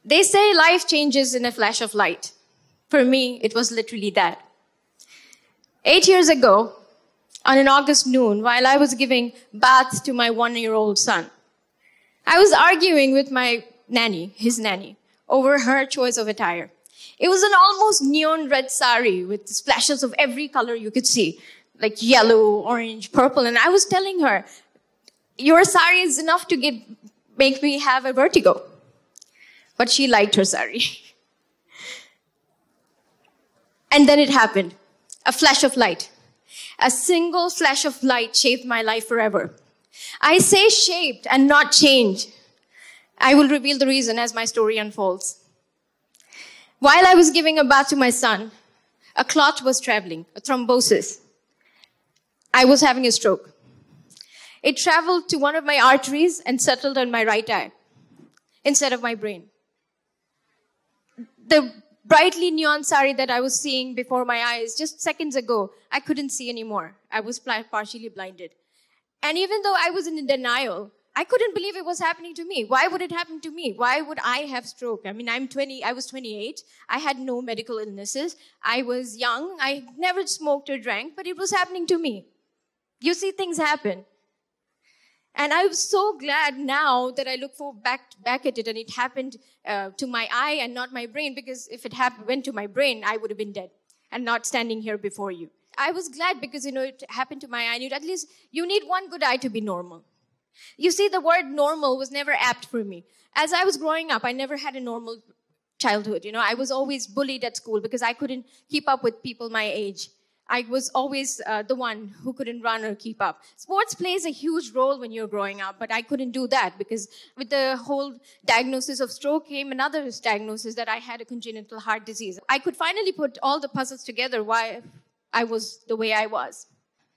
They say life changes in a flash of light. For me, it was literally that. 8 years ago, on an August noon, while I was giving bath to my 1-year-old son, I was arguing with my nanny, his nanny, over her choice of attire. It was an almost neon red sari with splashes of every color you could see, like yellow, orange, purple. And I was telling her, your sari is enough to make me have a vertigo. But she liked her sari. And then it happened. A flash of light. A single flash of light shaped my life forever. I say shaped and not changed. I will reveal the reason as my story unfolds. While I was giving a bath to my son, a clot was traveling, a thrombosis. I was having a stroke. It traveled to one of my arteries and settled on my right eye instead of my brain. The brightly neon sari that I was seeing before my eyes just seconds ago, I couldn't see anymore. I was partially blinded. And even though I was in denial, I couldn't believe it was happening to me. Why would it happen to me? Why would I have stroke? I mean, I was 28. I had no medical illnesses. I was young. I never smoked or drank, but it was happening to me. You see things happen. And I'm so glad now that I look back at it and it happened to my eye and not my brain, because if it went to my brain, I would have been dead and not standing here before you. I was glad because, it happened to my eye. And at least you need one good eye to be normal. You see, the word normal was never apt for me. As I was growing up, I never had a normal childhood. I was always bullied at school because I couldn't keep up with people my age. I was always the one who couldn't run or keep up. Sports plays a huge role when you're growing up, but I couldn't do that because with the whole diagnosis of stroke came another diagnosis that I had a congenital heart disease. I could finally put all the puzzles together why I was the way I was.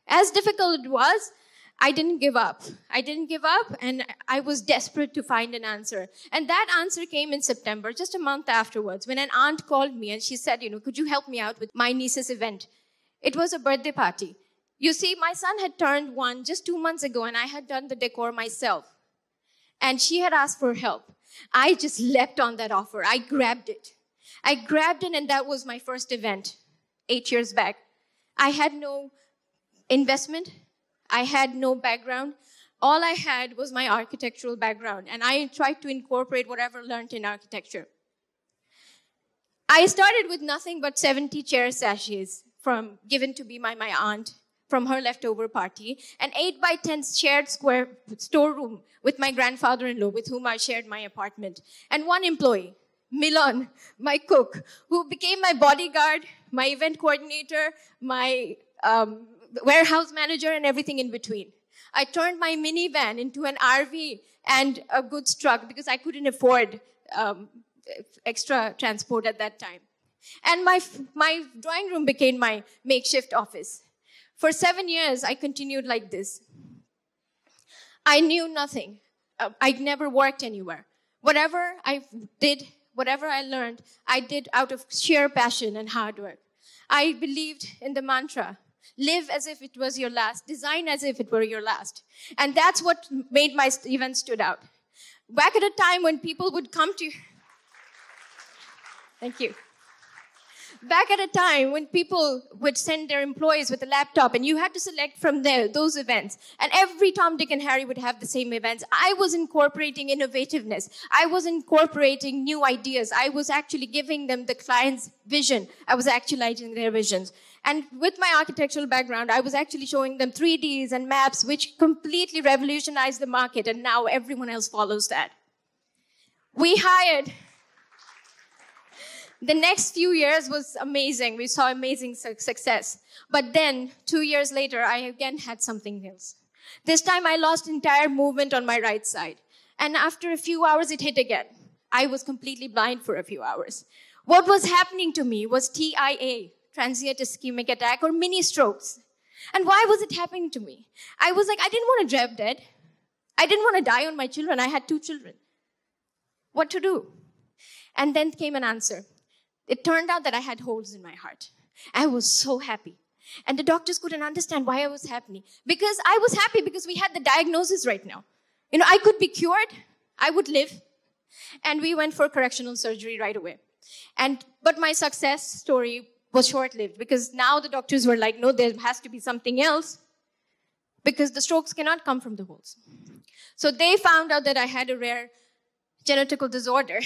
As difficult it was, I didn't give up. I didn't give up, and I was desperate to find an answer. And that answer came in September, just a month afterwards, when an aunt called me and she said, could you help me out with my niece's event? It was a birthday party. You see, my son had turned 1 just 2 months ago, and I had done the decor myself. And she had asked for help. I just leapt on that offer. I grabbed it. And that was my first event 8 years back. I had no investment. I had no background. All I had was my architectural background, and I tried to incorporate whatever I learned in architecture. I started with nothing but 70 chair sachets given to me by my aunt from her leftover party, an 8x10 shared square storeroom with my grandfather-in-law, with whom I shared my apartment, and one employee, Milan, my cook, who became my bodyguard, my event coordinator, my warehouse manager, and everything in between. I turned my minivan into an RV and a goods truck because I couldn't afford extra transport at that time. And my drawing room became my makeshift office. For 7 years, I continued like this. I knew nothing. I'd never worked anywhere. Whatever I did, whatever I learned, I did out of sheer passion and hard work. I believed in the mantra, live as if it was your last, design as if it were your last. And that's what made my event stood out. Back at a time when people would come to... Thank you. Back at a time when people would send their employees with a laptop and you had to select from there those events. And every Tom, Dick, and Harry would have the same events. I was incorporating innovativeness. I was incorporating new ideas. I was actually giving them the client's vision. I was actualizing their visions. And with my architectural background, I was actually showing them 3Ds and maps, which completely revolutionized the market. And now everyone else follows that. We hired... The next few years was amazing. We saw amazing success. But then, 2 years later, I again had something else. This time, I lost entire movement on my right side. And after a few hours, it hit again. I was completely blind for a few hours. What was happening to me was TIA, transient ischemic attack, or mini strokes. And why was it happening to me? I was like, I didn't want to drop dead. I didn't want to die on my children. I had 2 children. What to do? And then came an answer. It turned out that I had holes in my heart. I was so happy. And the doctors couldn't understand why I was happy. Because I was happy because we had the diagnosis right now. I could be cured. I would live. And we went for correctional surgery right away. But my success story was short-lived because now the doctors were like, no, there has to be something else because the strokes cannot come from the holes. So they found out that I had a rare genetical disorder.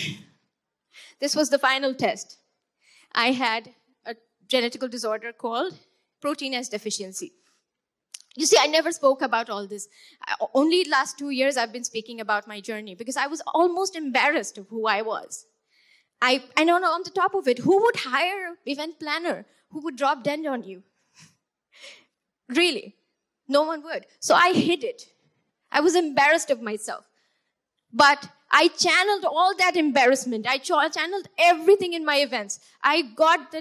This was the final test. I had a genetical disorder called protein S deficiency. You see, I never spoke about all this. Only last 2 years I've been speaking about my journey because I was almost embarrassed of who I was. And on the top of it, who would hire an event planner who would drop dead on you? Really, no one would. So I hid it. I was embarrassed of myself. But I channeled all that embarrassment. I channeled everything in my events. I got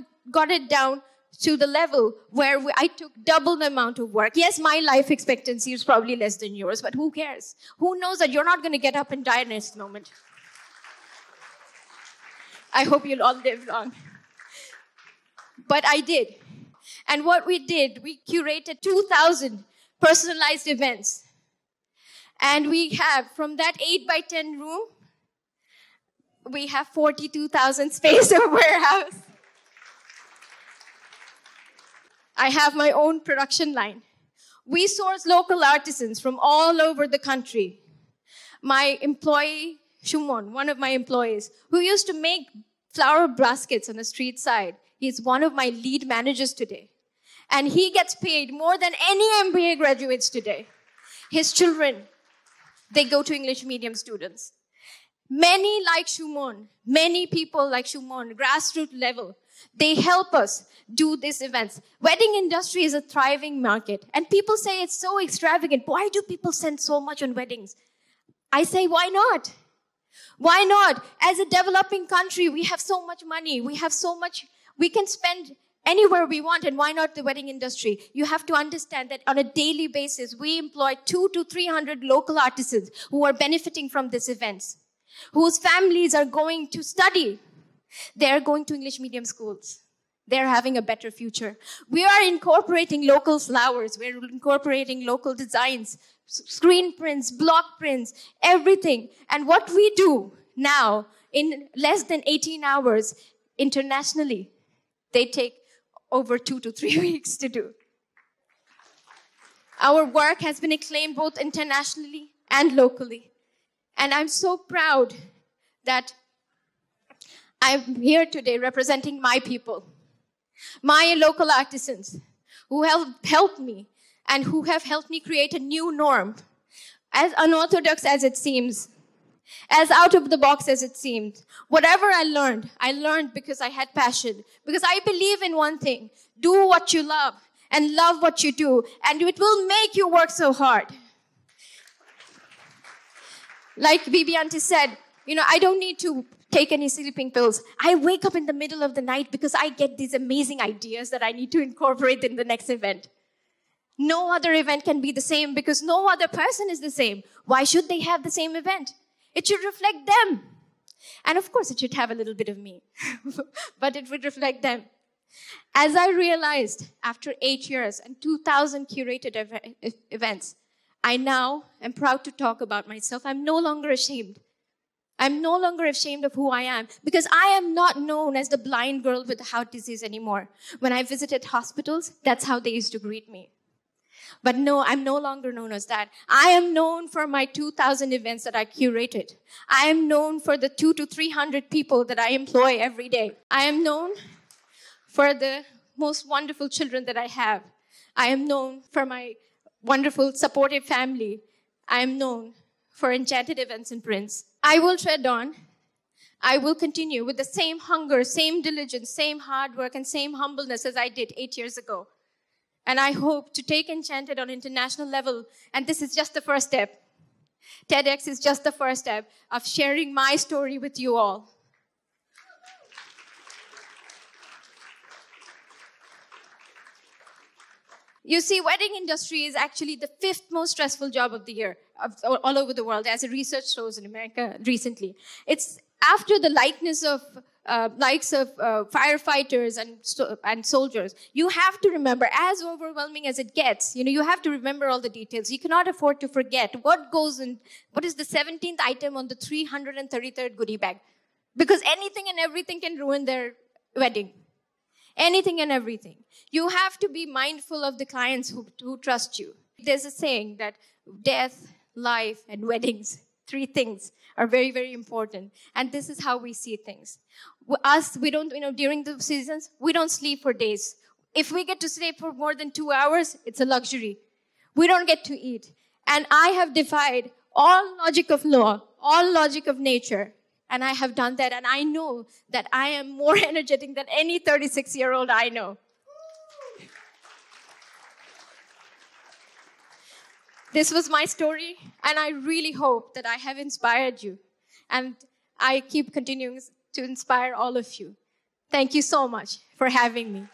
it down to the level where I took double the amount of work. Yes, my life expectancy is probably less than yours, but who cares? Who knows that you're not going to get up and die next moment? I hope you'll all live long. But I did. And what we did, we curated 2,000 personalized events. And we have, from that 8x10 room, we have 42,000 space of warehouse. I have my own production line. We source local artisans from all over the country. My employee, Shumon, one of my employees, who used to make flower baskets on the street side, he's one of my lead managers today. And he gets paid more than any MBA graduates today. His children, they go to English medium students. Many like Shumon, many people like Shumon, grassroots level, they help us do these events. Wedding industry is a thriving market. And people say it's so extravagant. Why do people spend so much on weddings? I say, why not? Why not? As a developing country, we have so much money. We have so much, we can spend anywhere we want. And why not the wedding industry? You have to understand that on a daily basis, we employ 200 to 300 local artisans who are benefiting from these events, whose families are going to study. They're going to English medium schools. They're having a better future. We are incorporating local flowers. We're incorporating local designs, screen prints, block prints, everything. And what we do now, in less than 18 hours, internationally, they take over 2 to 3 weeks to do. Our work has been acclaimed both internationally and locally. And I'm so proud that I'm here today representing my people, my local artisans who have helped me and who have helped me create a new norm. As unorthodox as it seems, as out of the box as it seemed, whatever I learned because I had passion, because I believe in one thing: do what you love and love what you do, and it will make you work so hard. Like Bibi Auntie said, I don't need to take any sleeping pills. I wake up in the middle of the night because I get these amazing ideas that I need to incorporate in the next event. No other event can be the same because no other person is the same. Why should they have the same event? It should reflect them. And of course, it should have a little bit of me, but it would reflect them. As I realized after 8 years and 2,000 curated events, I now am proud to talk about myself. I'm no longer ashamed. I'm no longer ashamed of who I am because I am not known as the blind girl with the heart disease anymore. When I visited hospitals, that's how they used to greet me. But no, I'm no longer known as that. I am known for my 2,000 events that I curated. I am known for the 200 to 300 people that I employ every day. I am known for the most wonderful children that I have. I am known for my wonderful supportive family. I am known for Enchanted Events and Prints. I will tread on. I will continue with the same hunger, same diligence, same hard work, and same humbleness as I did 8 years ago. And I hope to take Enchanted on international level. And this is just the first step. TEDx is just the first step of sharing my story with you all. You see, wedding industry is actually the 5th most stressful job of the year, all over the world, as a research shows in America recently. It's after the likeness of likes of firefighters and soldiers, you have to remember, as overwhelming as it gets, you have to remember all the details. You cannot afford to forget what goes in, what is the 17th item on the 333rd goodie bag. Because anything and everything can ruin their wedding. Anything and everything. You have to be mindful of the clients who trust you. There's a saying that death, life, and weddings, 3 things are very, very important. And this is how we see things. We don't, during the seasons, we don't sleep for days. If we get to sleep for more than 2 hours, it's a luxury. We don't get to eat. And I have defied all logic of law, all logic of nature. And I have done that. And I know that I am more energetic than any 36-year-old I know. This was my story, and I really hope that I have inspired you. And I keep continuing to inspire all of you. Thank you so much for having me.